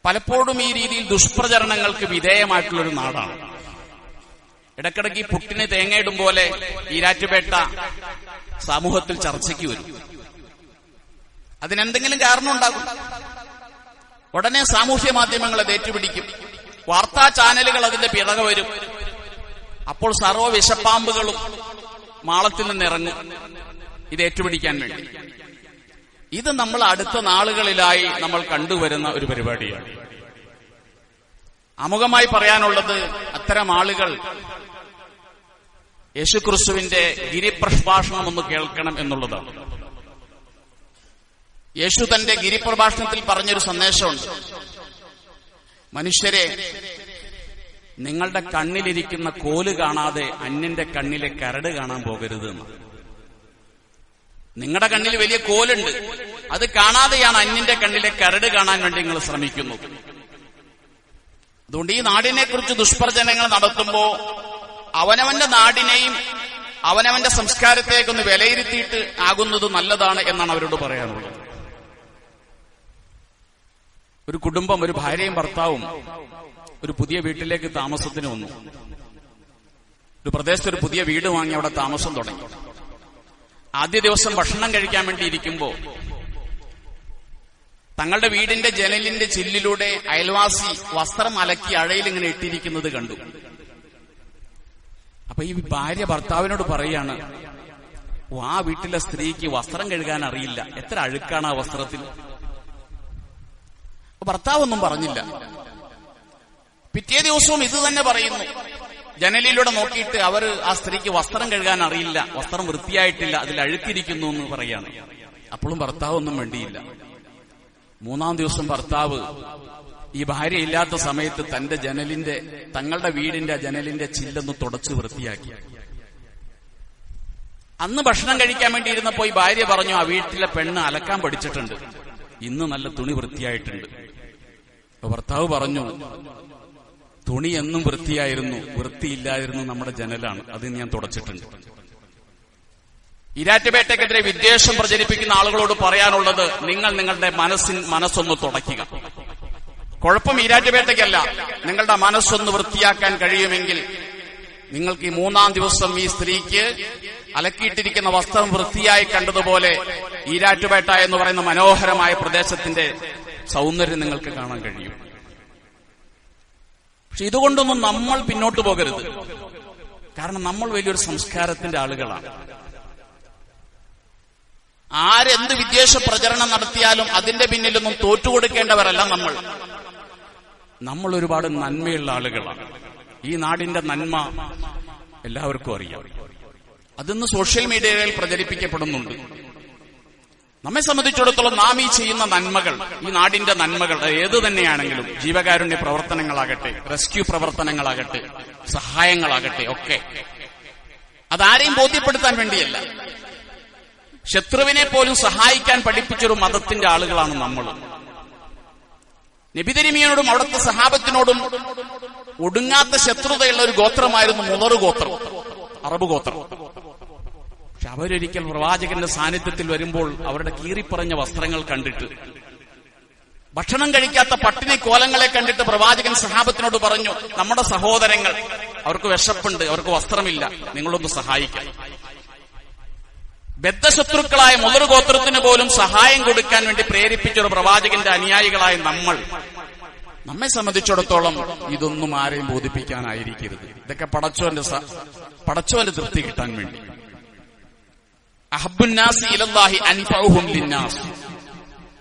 പലപ്പോഴും ഈ രീതിയിൽ ദുഷ്പ്രചരണങ്ങൾക്ക് വിധേയമായിട്ടുള്ളൊരു നാടാണ്. ഇടക്കിടയ്ക്ക് പുട്ടിന് തേങ്ങയിടും പോലെ ഈരാറ്റുപേട്ട സമൂഹത്തിൽ ചർച്ചയ്ക്ക് വരും. അതിനെന്തെങ്കിലും കാരണം ഉണ്ടാകും. ഉടനെ സാമൂഹ്യ മാധ്യമങ്ങൾ അത് ഏറ്റുപിടിക്കും. വാർത്താ ചാനലുകൾ അതിന്റെ പിറകെ വരും. അപ്പോൾ സർവ്വ വിഷപ്പാമ്പുകളും മാളത്തിൽ നിന്നിറങ്ങും ഇത് ഏറ്റുപിടിക്കാൻ വേണ്ടി. ഇത് നമ്മൾ അടുത്ത നാളുകളിലായി നമ്മൾ കണ്ടുവരുന്ന ഒരു പരിപാടിയാണ്. ആമുഖമായി പറയാനുള്ളത്, അത്തരം ആളുകൾ യേശുക്രിസ്തുവിന്റെ ഗിരിപ്രഭാഷണം ഒന്ന് കേൾക്കണം എന്നുള്ളതാണ്. യേശു തന്റെ ഗിരിപ്രഭാഷണത്തിൽ പറഞ്ഞൊരു സന്ദേശമുണ്ട്. മനുഷ്യരെ, നിങ്ങളുടെ കണ്ണിലിരിക്കുന്ന കോല് കാണാതെ അന്യന്റെ കണ്ണിലെ കരട് കാണാൻ പോകരുത് എന്ന്. നിങ്ങളുടെ കണ്ണിൽ വലിയ കോലുണ്ട്, അത് കാണാതെയാണ് അന്യന്റെ കണ്ണിലെ കരട് കാണാൻ വേണ്ടി നിങ്ങൾ ശ്രമിക്കുന്നത്. അതുകൊണ്ട് ഈ നാടിനെ കുറിച്ച് ദുഷ്പ്രചരണങ്ങൾ നടത്തുമ്പോ അവനവന്റെ നാടിനെയും അവനവന്റെ സംസ്കാരത്തേക്കൊന്ന് വിലയിരുത്തിയിട്ട് ആകുന്നത് നല്ലതാണ് എന്നാണ് അവരോട് പറയാനുള്ളത്. ഒരു കുടുംബം, ഒരു ഭാര്യയും ഭർത്താവും ഒരു പുതിയ വീട്ടിലേക്ക് താമസത്തിന് വന്നു. ഒരു പ്രദേശത്ത് ഒരു പുതിയ വീട് വാങ്ങി അവിടെ താമസം തുടങ്ങി. ആദ്യ ദിവസം ഭക്ഷണം കഴിക്കാൻ വേണ്ടി ഇരിക്കുമ്പോ തങ്ങളുടെ വീടിന്റെ ജനലിന്റെ ചില്ലിലൂടെ അയൽവാസി വസ്ത്രം അലക്കി അഴയിൽ ഇങ്ങനെ ഇട്ടിരിക്കുന്നത് കണ്ടു. അപ്പൊ ഈ ഭാര്യ ഭർത്താവിനോട് പറയാണ്, ആ വീട്ടിലെ സ്ത്രീക്ക് വസ്ത്രം കഴുകാൻ അറിയില്ല, എത്ര അഴുക്കാണ് ആ വസ്ത്രത്തിൽ. ഭർത്താവൊന്നും പറഞ്ഞില്ല. പിറ്റേ ദിവസവും ഇത് തന്നെ പറയുന്നു. ജനലിലൂടെ നോക്കിയിട്ട് ആ സ്ത്രീക്ക് വസ്ത്രം കഴുകാൻ അറിയില്ല, വസ്ത്രം വൃത്തിയായിട്ടില്ല, അതിൽ അഴുക്കിരിക്കുന്നു എന്ന് പറയാണ്. അപ്പോഴും ഭർത്താവ് ഒന്നും വേണ്ടിയില്ല. മൂന്നാം ദിവസം ഭർത്താവ് ഈ ഭാര്യ ഇല്ലാത്ത സമയത്ത് തങ്ങളുടെ വീടിന്റെ ജനലിന്റെ ചില്ലൊന്ന് തുടച്ച് വൃത്തിയാക്കി. അന്ന് ഭക്ഷണം കഴിക്കാൻ വേണ്ടി ഇരുന്നപ്പോ ഈ ഭാര്യ പറഞ്ഞു, ആ വീട്ടിലെ പെണ്ണ് അലക്കാൻ പഠിച്ചിട്ടുണ്ട്, ഇന്ന് നല്ല തുണി വൃത്തിയായിട്ടുണ്ട്. ഭർത്താവ് പറഞ്ഞു, തുണി എന്നും വൃത്തിയായിരുന്നു, വൃത്തിയില്ലായിരുന്നു നമ്മുടെ ജനലാണ്, അത് ഞാൻ തുടച്ചിട്ടുണ്ട്. ഈരാറ്റുപേട്ടയ്ക്കെതിരെ വിദ്വേഷം പ്രചരിപ്പിക്കുന്ന ആളുകളോട് പറയാനുള്ളത്, നിങ്ങൾ നിങ്ങളുടെ മനസ്സൊന്ന് തുടയ്ക്കുക. കുഴപ്പം ഈരാറ്റുപേട്ടയ്ക്കല്ല, നിങ്ങളുടെ മനസ്സൊന്ന് വൃത്തിയാക്കാൻ കഴിയുമെങ്കിൽ നിങ്ങൾക്ക് ഈ 3-ാം ദിവസം ഈ സ്ത്രീക്ക് അലക്കിയിട്ടിരിക്കുന്ന വസ്ത്രം വൃത്തിയായി കണ്ടതുപോലെ ഈരാറ്റുപേട്ട എന്ന് പറയുന്ന മനോഹരമായ പ്രദേശത്തിന്റെ സൗന്ദര്യം നിങ്ങൾക്ക് കാണാൻ കഴിയും. പക്ഷെ ഇതുകൊണ്ടൊന്നും നമ്മൾ പിന്നോട്ട് പോകരുത്. കാരണം നമ്മൾ വലിയൊരു സംസ്കാരത്തിന്റെ ആളുകളാണ്. ആരെന്ത് വിദ്വേഷ പ്രചരണം നടത്തിയാലും അതിന്റെ പിന്നിലൊന്നും തോറ്റുകൊടുക്കേണ്ടവരല്ല നമ്മൾ ഒരുപാട് നന്മയുള്ള ആളുകളാണ്. ഈ നാടിന്റെ നന്മ എല്ലാവർക്കും അറിയാം. അതിന്ന് സോഷ്യൽ മീഡിയകളിൽ പ്രചരിപ്പിക്കപ്പെടുന്നുണ്ട്. നമ്മെ സംബന്ധിച്ചിടത്തോളം നാം ഈ ചെയ്യുന്ന നന്മകൾ, ഈ നാടിന്റെ നന്മകൾ ഏത് തന്നെയാണെങ്കിലും, ജീവകാരുണ്യ പ്രവർത്തനങ്ങളാകട്ടെ, റെസ്ക്യൂ പ്രവർത്തനങ്ങളാകട്ടെ, സഹായങ്ങളാകട്ടെ, ഒക്കെ അതാരെയും ബോധ്യപ്പെടുത്താൻ വേണ്ടിയല്ല. ശത്രുവിനെ പോലും സഹായിക്കാൻ പഠിപ്പിച്ചൊരു മതത്തിന്റെ ആളുകളാണ് നമ്മൾ. നബി തിരുമേനിയോടും അവിടുത്തെ സഹാബത്തിനോടും ഒടുങ്ങാത്ത ശത്രുതയുള്ള ഒരു ഗോത്രമായിരുന്നു മുളർ ഗോത്രം, അറബ് ഗോത്രം. പക്ഷെ അവരൊരിക്കൽ പ്രവാചകന്റെ സാന്നിധ്യത്തിൽ വരുമ്പോൾ അവരുടെ കീറിപ്പറഞ്ഞ വസ്ത്രങ്ങൾ കണ്ടിട്ട്, ഭക്ഷണം കഴിക്കാത്ത പട്ടിണി കോലങ്ങളെ കണ്ടിട്ട് പ്രവാചകൻ സഹാബത്തിനോട് പറഞ്ഞു, നമ്മുടെ സഹോദരങ്ങൾ, അവർക്ക് വിശപ്പുണ്ട്, അവർക്ക് വസ്ത്രമില്ല, നിങ്ങളൊന്ന് സഹായിക്കാം. ബദ്ധശത്രുക്കളായ മുളർ ഗോത്രത്തിന് പോലും സഹായം കൊടുക്കാൻ വേണ്ടി പ്രേരിപ്പിച്ചൊരു പ്രവാചകന്റെ അനുയായികളായ നമ്മെ സംബന്ധിച്ചിടത്തോളം ഇതൊന്നും ആരെയും ബോധിപ്പിക്കാനായിരിക്കരുത്. ഇതൊക്കെ പടച്ചോന്റെ തൃപ്തി കിട്ടാൻ വേണ്ടി. അഹബ്ബുന്നാസി ഇലല്ലാഹി അൻഫഉഹും ലിന്നാസ്.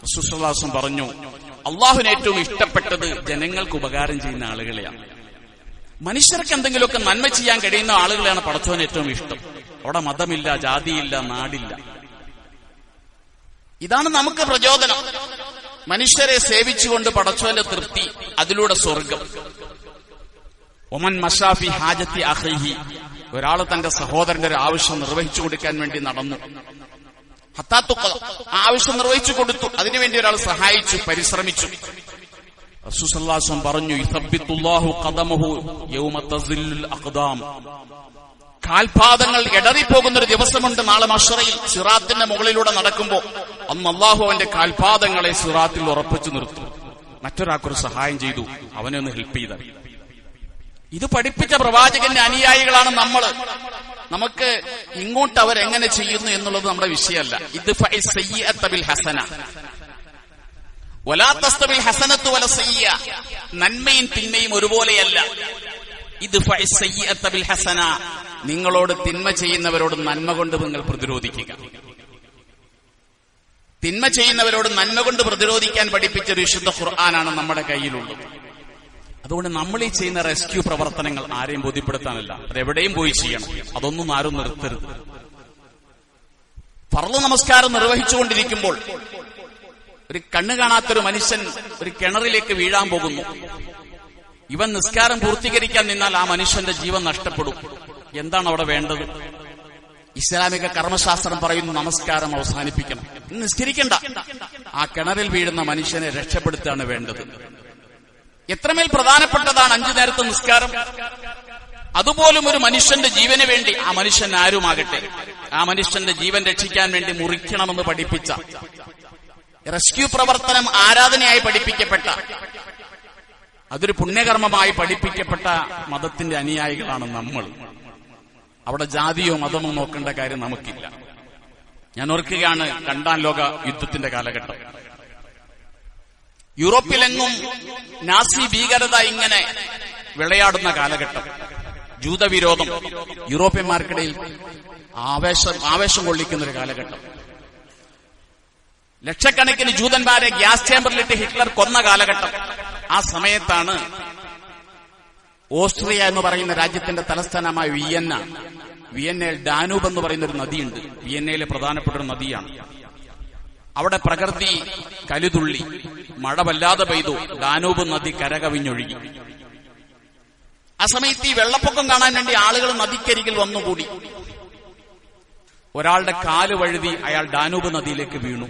റസൂൽ സ്വല്ലല്ലാഹു അലൈഹി വസല്ലം പറഞ്ഞു, അല്ലാഹുവിന് ഏറ്റവും ഇഷ്ടപ്പെട്ടത് ജനങ്ങൾക്ക് ഉപകാരം ചെയ്യുന്ന ആളുകളെയാണ്. മനുഷ്യർക്ക് എന്തെങ്കിലുമൊക്കെ നന്മ ചെയ്യാൻ കഴിയുന്ന ആളുകളെയാണ് പടച്ചോന് ഏറ്റവും ഇഷ്ടം. അവിടെ മതമില്ല, ജാതിയില്ല, നാടില്ല. ഇതാണ് നമുക്ക് പ്രചോദനം. മനുഷ്യരെ സേവിച്ചുകൊണ്ട് പടച്ചോന്റെ തൃപ്തി, അതിലൂടെ സ്വർഗം. ഒമൻ മശാഫി ഹാജത്തി അഖീഹി, ഒരാൾ തന്റെ സഹോദരന്റെ ഒരു ആവശ്യം നിർവഹിച്ചു കൊടുക്കാൻ വേണ്ടി നടന്നു. ആവശ്യം നിർവഹിച്ചു കൊടുത്തു, അതിനുവേണ്ടി ഒരാൾ സഹായിച്ചു, പരിശ്രമിച്ചു. റസൂൽ സല്ലല്ലാഹു അലൈഹി വസല്ലം പറഞ്ഞു, യുസബ്ബിതുല്ലാഹു ഖദമഹു യൗമ തസില്ലുൽ അഖ്ദാം. കാൽപാദങ്ങൾ ഇടറിപ്പോകുന്നൊരു ദിവസമുണ്ട് നാളെ മഹ്ശറയിൽ. സിറാത്തിന്റെ മുകളിലൂടെ നടക്കുമ്പോൾ അന്ന് അല്ലാഹു അവന്റെ കാൽപാദങ്ങളെ സിറാത്തിൽ ഉറപ്പിച്ചു നിർത്തും. മറ്റൊരാൾക്കൊരു സഹായം ചെയ്തു, അവനെ ഒന്ന് ഹെൽപ്പ് ചെയ്ത. ഇത് പഠിപ്പിച്ച പ്രവാചകന്റെ അനുയായികളാണ് നമ്മൾ. നമുക്ക് ഇങ്ങോട്ട് അവരെങ്ങനെ ചെയ്യുന്നു എന്നുള്ളത് നമ്മുടെ വിഷയമല്ല. ഇത് സയ്യിഅത ഹസന വലാ തസ്തവിൽ ഹസനത്തു വല സയ്യിഅ, നന്മയും തിന്മയും ഒരുപോലെയല്ല. ഇത് സയ്യിഅത ബിൽ ഹസന, നിങ്ങളോട് തിന്മ ചെയ്യുന്നവരോട് നന്മ കൊണ്ട് നിങ്ങൾ പ്രതിരോധിക്കുക. തിന്മ ചെയ്യുന്നവരോട് നന്മ കൊണ്ട് പ്രതിരോധിക്കാൻ പഠിപ്പിച്ച ഒരു വിശുദ്ധ ഖുർആനാണ് നമ്മുടെ കയ്യിലുള്ളത്. അതുകൊണ്ട് നമ്മൾ ഈ ചെയ്യുന്ന റെസ്ക്യൂ പ്രവർത്തനങ്ങൾ ആരെയും ബോധ്യപ്പെടുത്താനല്ല, അതെവിടെയും പോയി ചെയ്യണം. അതൊന്നും ആരും നിർത്തരുത്. ഫർള് നമസ്കാരം നിർവഹിച്ചുകൊണ്ടിരിക്കുമ്പോൾ ഒരു കണ്ണു കാണാത്തൊരു മനുഷ്യൻ ഒരു കിണറിലേക്ക് വീഴാൻ പോകുന്നു. ഇവൻ നിസ്കാരം പൂർത്തീകരിക്കാൻ നിന്നാൽ ആ മനുഷ്യന്റെ ജീവൻ നഷ്ടപ്പെടും. എന്താണ് അവിടെ വേണ്ടത്? ഇസ്ലാമിക കർമ്മശാസ്ത്രം പറയുന്നു, നമസ്കാരം അവസാനിപ്പിക്കണം, നിസ്കരിക്കണ്ട. ആ കിണറിൽ വീഴുന്ന മനുഷ്യനെ രക്ഷപ്പെടുത്തുകയാണ് വേണ്ടത്. എത്രമേൽ പ്രധാനപ്പെട്ടതാണ് 5 നേരത്തെ നിസ്കാരം. അതുപോലും ഒരു മനുഷ്യന്റെ ജീവന് വേണ്ടി, ആ മനുഷ്യൻ ആരുമാകട്ടെ, ആ മനുഷ്യന്റെ ജീവൻ രക്ഷിക്കാൻ വേണ്ടി മുറിക്കണമെന്ന് പഠിപ്പിച്ച, റെസ്ക്യൂ പ്രവർത്തനം ആരാധനയായി പഠിപ്പിക്കപ്പെട്ട, അതൊരു പുണ്യകർമ്മമായി പഠിപ്പിക്കപ്പെട്ട മതത്തിന്റെ അനുയായികളാണ് നമ്മൾ. അവിടെ ജാതിയോ മതമോ നോക്കേണ്ട കാര്യം നമുക്കില്ല. ഞാൻ ഓർക്കുകയാണ് 2ാം ലോക യുദ്ധത്തിന്റെ കാലഘട്ടം. യൂറോപ്പിലെങ്ങും നാസി ഭീകരത ഇങ്ങനെ വിളയാടുന്ന കാലഘട്ടം. ജൂതവിരോധം യൂറോപ്യന്മാർക്കിടയിൽ ആവേശം കൊള്ളിക്കുന്ന ഒരു കാലഘട്ടം. ലക്ഷക്കണക്കിന് ജൂതന്മാരെ ഗ്യാസ് ചേമ്പറിലിട്ട് ഹിറ്റ്ലർ കൊന്ന കാലഘട്ടം. ആ സമയത്താണ് ഓസ്ട്രിയ എന്ന് പറയുന്ന രാജ്യത്തിന്റെ തലസ്ഥാനമായ വിയന്നയിൽ ഡാനൂബ് എന്ന് പറയുന്ന ഒരു നദിയുണ്ട്. വിയന്നയിലെ പ്രധാനപ്പെട്ട ഒരു നദിയാണ്. അവിടെ പ്രകൃതി കലിതുള്ളി, മഴ വല്ലാതെ പെയ്തു. ഡാനൂബ് നദി കരകവിഞ്ഞൊഴുകി. ആ സമയത്ത് ഈ വെള്ളപ്പൊക്കം കാണാൻ വേണ്ടി ആളുകൾ നദിക്കരികിൽ വന്നുകൂടി. ഒരാളുടെ കാല് വഴുതി അയാൾ ഡാനൂബ് നദിയിലേക്ക് വീണു.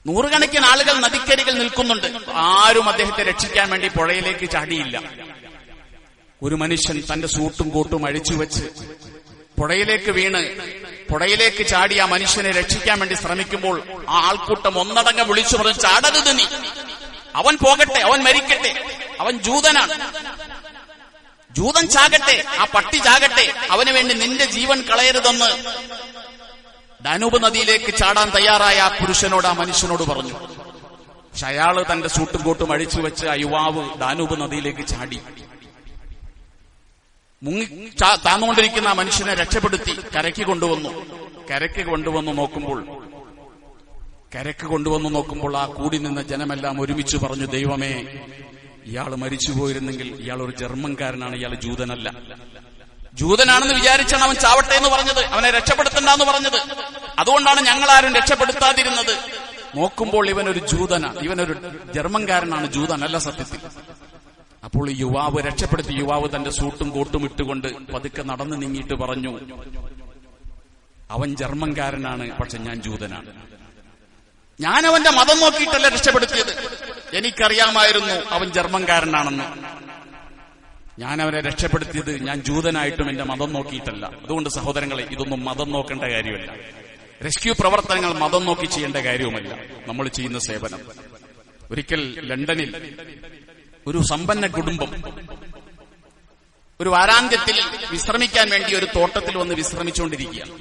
നൂറുകണക്കിന് ആളുകൾ നദിക്കരികിൽ നിൽക്കുന്നുണ്ട്. ആരും അദ്ദേഹത്തെ രക്ഷിക്കാൻ വേണ്ടി പുഴയിലേക്ക് ചാടിയില്ല. ഒരു മനുഷ്യൻ തന്റെ സൂട്ടും കോട്ടും അഴിച്ചുവെച്ച് പുഴയിലേക്ക് വീണ് പുഴയിലേക്ക് ചാടി ആ മനുഷ്യനെ രക്ഷിക്കാൻ വേണ്ടി ശ്രമിക്കുമ്പോൾ ആ ആൾക്കൂട്ടം ഒന്നടങ്കം വിളിച്ചു പറഞ്ഞു, ചാടരുത് നീ, അവൻ പോകട്ടെ, അവൻ മരിക്കട്ടെ, അവൻ ജൂതനാണ്, ജൂതൻ ചാകട്ടെ, ആ പട്ടി ചാകട്ടെ, അവന് വേണ്ടി നിന്റെ ജീവൻ കളയരുതെന്ന് ഡാനൂബ് നദിയിലേക്ക് ചാടാൻ തയ്യാറായ ആ പുരുഷനോട്, ആ മനുഷ്യനോട് പറഞ്ഞു. പക്ഷെ അയാള് തന്റെ സൂട്ടും കോട്ടും അഴിച്ചുവെച്ച് ആ യുവാവ് ഡാനൂബ് നദിയിലേക്ക് ചാടി. താന്നുകൊണ്ടിരിക്കുന്ന ആ മനുഷ്യനെ രക്ഷപ്പെടുത്തി കരയ്ക്ക് കൊണ്ടുവന്നു നോക്കുമ്പോൾ ആ കൂടി നിന്ന ജനമെല്ലാം ഒരുമിച്ച് പറഞ്ഞു, ദൈവമേ, ഇയാൾ മരിച്ചുപോയിരുന്നെങ്കിൽ ഇയാൾ ഒരു ജർമ്മൻകാരനാണ്, ഇയാൾ ജൂതനല്ല. ജൂതനാണെന്ന് വിചാരിച്ചാണ് അവൻ ചാവട്ടെ എന്ന് പറഞ്ഞത്, അവനെ രക്ഷപ്പെടുത്തണ്ടെന്ന് പറഞ്ഞത്. അതുകൊണ്ടാണ് ഞങ്ങളാരും രക്ഷപ്പെടുത്താതിരുന്നത്. നോക്കുമ്പോൾ ഇവനൊരു ജൂതനാണ്, ഇവനൊരു ജർമ്മൻകാരനാണ്, ജൂതനല്ല സത്യത്തിൽ. അപ്പോൾ ഈ യുവാവ് രക്ഷപ്പെടുത്തി. യുവാവ് തന്റെ സൂട്ടും കോട്ടും ഇട്ടുകൊണ്ട് പതുക്കെ നടന്നു നീങ്ങിയിട്ട് പറഞ്ഞു, അവൻ ജർമ്മൻകാരനാണ്, പക്ഷെ ഞാൻ ജൂതനാണ്. ഞാൻ അവന്റെ മതം നോക്കിയിട്ടല്ല രക്ഷപ്പെടുത്തിയത്, എനിക്കറിയാമായിരുന്നു അവൻ ജർമ്മൻകാരനാണെന്ന്. ഞാൻ അവനെ രക്ഷപ്പെടുത്തിയത് ഞാൻ ജൂതനായിട്ടും എന്റെ മതം നോക്കിയിട്ടല്ല. അതുകൊണ്ട് സഹോദരങ്ങളെ, ഇതൊന്നും മതം നോക്കേണ്ട കാര്യമല്ല. റെസ്ക്യൂ പ്രവർത്തനങ്ങൾ മതം നോക്കി ചെയ്യേണ്ട കാര്യവുമല്ല നമ്മൾ ചെയ്യുന്ന സേവനം. ഒരിക്കൽ ലണ്ടനിൽ ഒരു സമ്പന്ന കുടുംബം ഒരു വാരാന്ത്യത്തിൽ വിശ്രമിക്കാൻ വേണ്ടി ഒരു തോട്ടത്തിൽ വന്ന് വിശ്രമിച്ചുകൊണ്ടിരിക്കുകയാണ്.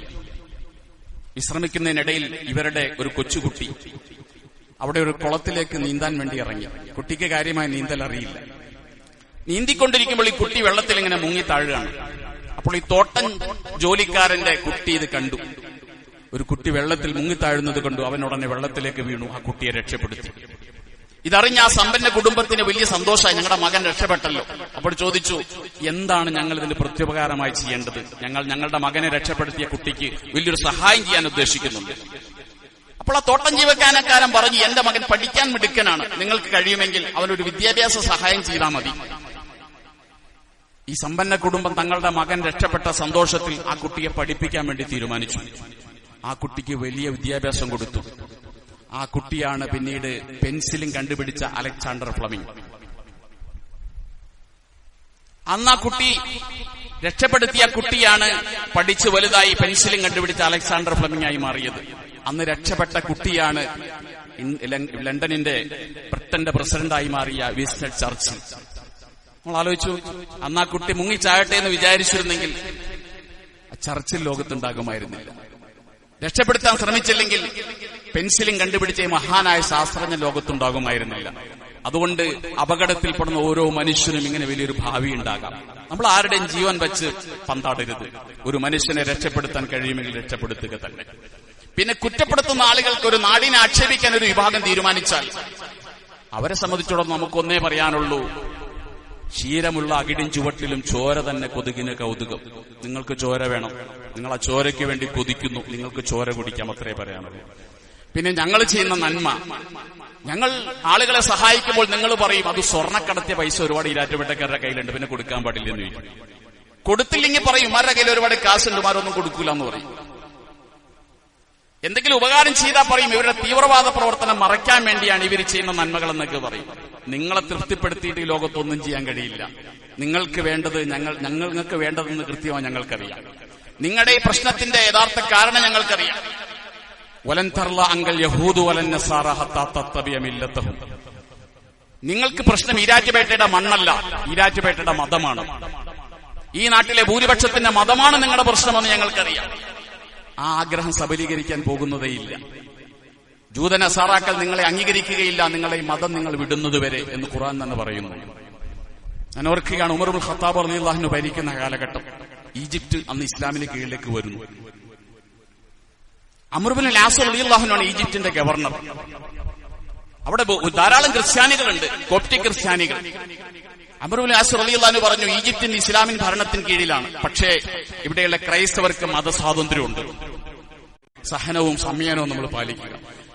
വിശ്രമിക്കുന്നതിനിടയിൽ ഇവരുടെ ഒരു കൊച്ചുകുട്ടി അവിടെ ഒരു കുളത്തിലേക്ക് നീന്താൻ വേണ്ടി ഇറങ്ങി. കുട്ടിക്ക് കാര്യമായ നീന്തൽ അറിയില്ല. നീന്തിക്കൊണ്ടിരിക്കുമ്പോൾ ഈ കുട്ടി വെള്ളത്തിൽ ഇങ്ങനെ മുങ്ങി താഴുകയാണ്. അപ്പോൾ ഈ തോട്ടം ജോലിക്കാരന്റെ കുട്ടി ഇത് കണ്ടു. ഒരു കുട്ടി വെള്ളത്തിൽ മുങ്ങിത്താഴുന്നത് കണ്ടു. അവനുടനെ വെള്ളത്തിലേക്ക് വീണു, ആ കുട്ടിയെ രക്ഷപ്പെടുത്തി. ഇതറിഞ്ഞ ആ സമ്പന്ന കുടുംബത്തിന് വലിയ സന്തോഷമായി, ഞങ്ങളുടെ മകൻ രക്ഷപ്പെട്ടല്ലോ. അപ്പോൾ ചോദിച്ചു, എന്താണ് ഞങ്ങൾ ഇതിന് പ്രത്യുപകാരമായി ചെയ്യേണ്ടത്? ഞങ്ങളുടെ മകനെ രക്ഷപ്പെടുത്തിയ കുട്ടിക്ക് വലിയൊരു സഹായം ചെയ്യാൻ ഉദ്ദേശിക്കുന്നുണ്ട്. അപ്പോൾ ആ തോട്ടം ജീവനക്കാരൻ പറഞ്ഞു, എന്റെ മകൻ പഠിക്കാൻ മിടുക്കനാണ്, നിങ്ങൾക്ക് കഴിയുമെങ്കിൽ അവനൊരു വിദ്യാഭ്യാസ സഹായം ചെയ്താൽ മതി. ഈ സമ്പന്ന കുടുംബം തങ്ങളുടെ മകൻ രക്ഷപ്പെട്ട സന്തോഷത്തിൽ ആ കുട്ടിയെ പഠിപ്പിക്കാൻ വേണ്ടി തീരുമാനിച്ചു. ആ കുട്ടിക്ക് വലിയ വിദ്യാഭ്യാസം കൊടുത്തു. ആ കുട്ടിയാണ് പിന്നീട് പെൻസിലും കണ്ടുപിടിച്ച അലക്സാണ്ടർ ഫ്ലെമിംഗ്. അന്ന് ആ കുട്ടി രക്ഷപ്പെടുത്തിയ കുട്ടിയാണ് പഠിച്ച് വലുതായി പെൻസിലും കണ്ടുപിടിച്ച അലക്സാണ്ടർ ഫ്ലെമിംഗ് ആയി മാറിയത്. അന്ന് രക്ഷപ്പെട്ട കുട്ടിയാണ് ലണ്ടനിന്റെ ബ്രിട്ടന്റെ പ്രസിഡന്റായി മാറിയ വിൻസ്റ്റൺ ചർച്ചിൽ. നമ്മൾ ആലോചിച്ചു, അന്ന് ആ കുട്ടി മുങ്ങിച്ചാകട്ടെ എന്ന് വിചാരിച്ചിരുന്നെങ്കിൽ ചർച്ചിൽ ലോകത്തുണ്ടാകുമായിരുന്നില്ല. രക്ഷപ്പെടുത്താൻ ശ്രമിച്ചില്ലെങ്കിൽ പെൻസിലും കണ്ടുപിടിച്ച മഹാനായ ശാസ്ത്രജ്ഞ ലോകത്തുണ്ടാകുമായിരുന്നില്ല. അതുകൊണ്ട് അപകടത്തിൽപ്പെടുന്ന ഓരോ മനുഷ്യനും ഇങ്ങനെ വലിയൊരു ഭാവി ഉണ്ടാകാം. നമ്മൾ ആരുടെയും ജീവൻ വെച്ച് പന്താടരുത്. ഒരു മനുഷ്യനെ രക്ഷപ്പെടുത്താൻ കഴിയുമെങ്കിൽ രക്ഷപ്പെടുത്തുക തന്നെ. പിന്നെ കുറ്റപ്പെടുത്തുന്ന ആളുകൾക്ക് ഒരു നാടിനെ ആക്ഷേപിക്കാൻ ഒരു വിഭാഗം തീരുമാനിച്ചാൽ അവരെ സംബന്ധിച്ചിടത്തോളം നമുക്കൊന്നേ പറയാനുള്ളൂ, ക്ഷീരമുള്ള അകിടിൻ ചുവട്ടിലും ചോര തന്നെ കൊതുകിന് കൗതുകം. നിങ്ങൾക്ക് ചോര വേണം, നിങ്ങൾ ആ ചോരയ്ക്ക് വേണ്ടി കൊതിക്കുന്നു, നിങ്ങൾക്ക് ചോര കുടിക്കാം, അത്രേ പറയാനുള്ളൂ. പിന്നെ ഞങ്ങൾ ചെയ്യുന്ന നന്മ, ഞങ്ങൾ ആളുകളെ സഹായിക്കുമ്പോൾ നിങ്ങൾ പറയും, അത് സ്വർണ്ണക്കടത്തിയ പൈസ ഒരുപാട് ഈരാറ്റുപേട്ടക്കാരുടെ കയ്യിലുണ്ട്, പിന്നെ കൊടുക്കാൻ പാടില്ലെന്ന് ചോദിക്കും. കൊടുത്തില്ലെങ്കിൽ പറയും, ഇമാരുടെ കയ്യിൽ ഒരുപാട് കാശുണ്ട്, ഇമാരൊന്നും കൊടുക്കൂല എന്ന് പറയും. എന്തെങ്കിലും ഉപകാരം ചെയ്താൽ പറയും, ഇവരുടെ തീവ്രവാദ പ്രവർത്തനം മറയ്ക്കാൻ വേണ്ടിയാണ് ഇവർ ചെയ്യുന്ന നന്മകൾ എന്നൊക്കെ പറയും. നിങ്ങളെ തൃപ്തിപ്പെടുത്തിയിട്ട് ഈ ലോകത്തൊന്നും ചെയ്യാൻ കഴിയില്ല. നിങ്ങൾക്ക് വേണ്ടത് ഞങ്ങൾക്ക് വേണ്ടതെന്ന് കൃത്യമായി ഞങ്ങൾക്കറിയാം. നിങ്ങളുടെ ഈ പ്രശ്നത്തിന്റെ യഥാർത്ഥ കാരണം ഞങ്ങൾക്കറിയാം. വലൻ തർല അങ്കൽ യഹൂദു വലൻ നസാറ ഹത്താ തത്തബിയ മില്ലത്തഹും. നിങ്ങൾക്ക് പ്രശ്നം ഈരാറ്റുപേട്ടയുടെ മണ്ണല്ല, ഈരാറ്റുപേട്ടയുടെ മതമാണ്. ഈ നാട്ടിലെ ഭൂരിപക്ഷത്തിന്റെ മതമാണ് നിങ്ങളുടെ പ്രശ്നമെന്ന് ഞങ്ങൾക്കറിയാം. ആ ആഗ്രഹം സബലീകരിക്കാൻ പോകുന്നതേയില്ല. ജൂതനസാറാക്കൾ നിങ്ങളെ അംഗീകരിക്കുകയില്ല, നിങ്ങളെ മതം നിങ്ങൾ വിടുന്നതുവരെ എന്ന് ഖുർആൻ തന്നെ പറയുന്നു. ഞാൻ ഓർക്കുകയാണ്, ഉമർ ഇബ്നുൽ ഖത്താബ് റളിയല്ലാഹു അൻഹു ഭരിക്കുന്ന കാലഘട്ടം. ഈജിപ്ത് അന്ന് ഇസ്ലാമിന് കീഴിലേക്ക് വരുന്നു. അംർ ഇബ്നുൽ ആസ് റളിയല്ലാഹു അൻഹു ആണ് ഈജിപ്തിന്റെ ഗവർണർ. അവിടെ ധാരാളം ക്രിസ്ത്യാനികളുണ്ട്, കോപ്റ്റിക് ക്രിസ്ത്യാനികൾ. അംർ ഇബ്നുൽ ആസ് റളിയല്ലാഹു അൻഹു പറഞ്ഞു, ഈജിപ്തിന്റെ ഇസ്ലാമിക് ഭരണത്തിന് കീഴിലാണ്, പക്ഷേ ഇവിടെയുള്ള ക്രൈസ്തവർക്ക് മതസ്വാതന്ത്ര്യമുണ്ട്, സഹനവും സംയമനവും നമ്മൾ പാലിക്കുക.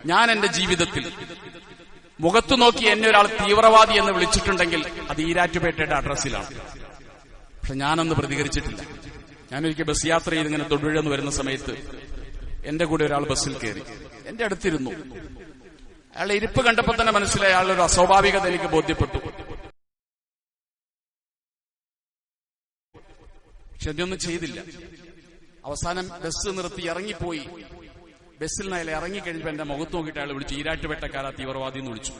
ഞാൻ എന്റെ ജീവിതത്തിൽ മുഖത്തു നോക്കി എന്നെ ഒരാൾ തീവ്രവാദി എന്ന് വിളിച്ചിട്ടുണ്ടെങ്കിൽ അത് ഈരാറ്റുപേട്ടയുടെ അഡ്രസ്സിലാണ്. പക്ഷെ ഞാനൊന്ന് പ്രതികരിച്ചിട്ടില്ല. ഞാനൊരിക്കൽ ബസ് യാത്ര ചെയ്ത് ഇങ്ങനെ തൊടുപുഴന്ന് വരുന്ന സമയത്ത് എന്റെ കൂടെ ഒരാൾ ബസ്സിൽ കയറി എന്റെ അടുത്തിരുന്നു. അയാളുടെ ഇരിപ്പ് കണ്ടപ്പോൾ തന്നെ മനസ്സിലായി അയാളുടെ ഒരു അസ്വാഭാവികത എനിക്ക് ബോധ്യപ്പെട്ടു. പക്ഷെ അതൊന്നും ചെയ്തില്ല. അവസാനം ബസ് നിർത്തി ഇറങ്ങിപ്പോയി. ബസ്സിൽ നിന്ന് അയാൾ ഇറങ്ങിക്കഴിഞ്ഞപ്പോൾ എന്റെ മുഖത്ത് നോക്കിയിട്ട് അയാൾ വിളിച്ചു ഈരാറ്റുപേട്ടക്കാരാ തീവ്രവാദി എന്ന് വിളിച്ചു.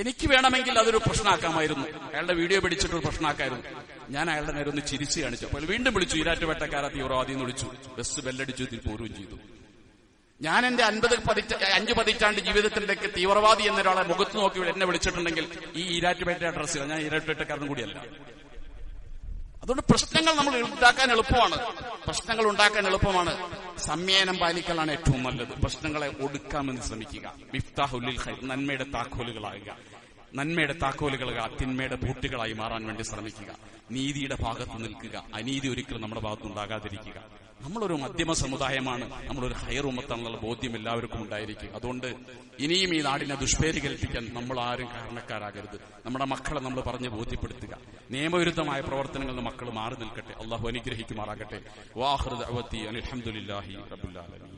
എനിക്ക് വേണമെങ്കിൽ അതൊരു പ്രശ്നമാക്കാമായിരുന്നു, അയാളുടെ വീഡിയോ പിടിച്ചിട്ടൊരു പ്രശ്നമാക്കായിരുന്നു. ഞാൻ അയാളുടെ നേരെ ഒന്ന് ചിരിച്ചു കാണിച്ചു. അപ്പോൾ വീണ്ടും വിളിച്ചു ഈരാറ്റുപേട്ടക്കാരാ തീവ്രവാദി എന്ന് വിളിച്ചു. ബസ് ബെല്ലടിച്ചു, ഇതിൽ പോരുകയും ചെയ്തു. ഞാൻ എന്റെ 5 പതിറ്റാണ്ട് ജീവിതത്തിലേക്ക് തീവ്രവാദി എന്നൊരാളെ മുഖത്ത് നോക്കി എന്നെ വിളിച്ചിട്ടുണ്ടെങ്കിൽ ഈ ഈരാറ്റുപേട്ട അഡ്രസ്സിൽ ഞാൻ ഈരാറ്റുപേട്ടക്കാരനും കൂടിയല്ല. അതുകൊണ്ട് പ്രശ്നങ്ങൾ നമ്മൾ ഉണ്ടാക്കാൻ എളുപ്പമാണ്. സംയമനം പാലിക്കലാണ് ഏറ്റവും നല്ലത്. പ്രശ്നങ്ങളെ ഒടുക്കാമെന്ന് ശ്രമിക്കുക. മിഫ്താഹുൽ ഖൈർ, നന്മയുടെ താക്കോലുകളാകുക, തിന്മയുടെ പൂട്ടുകളായി മാറാൻ വേണ്ടി ശ്രമിക്കുക. നീതിയുടെ ഭാഗത്ത് നിൽക്കുക. അനീതി ഒരിക്കലും നമ്മുടെ ഭാഗത്തുണ്ടാകാതിരിക്കുക. നമ്മളൊരു മധ്യമ സമുദായമാണ്, നമ്മളൊരു ഹൈർ ഉമ്മത്താണെന്നുള്ള ബോധ്യം എല്ലാവർക്കും ഉണ്ടായിരിക്കും. അതുകൊണ്ട് ഇനിയും ഈ നാടിനെ ദുഷ്പേര് കൽപ്പിക്കാൻ നമ്മൾ ആരും കാരണക്കാരാകരുത്. നമ്മുടെ മക്കളെ നമ്മൾ പറഞ്ഞ് ബോധ്യപ്പെടുത്തുക. നിയമവിരുദ്ധമായ പ്രവർത്തനങ്ങളിൽ മക്കൾ മാറി നിൽക്കട്ടെ. അള്ളാഹു അനുഗ്രഹിക്കുമാറാകട്ടെ. വാഖിറു ദഅവതി അൽഹംദുലില്ലാഹി റബ്ബിൽ ആലമീൻ.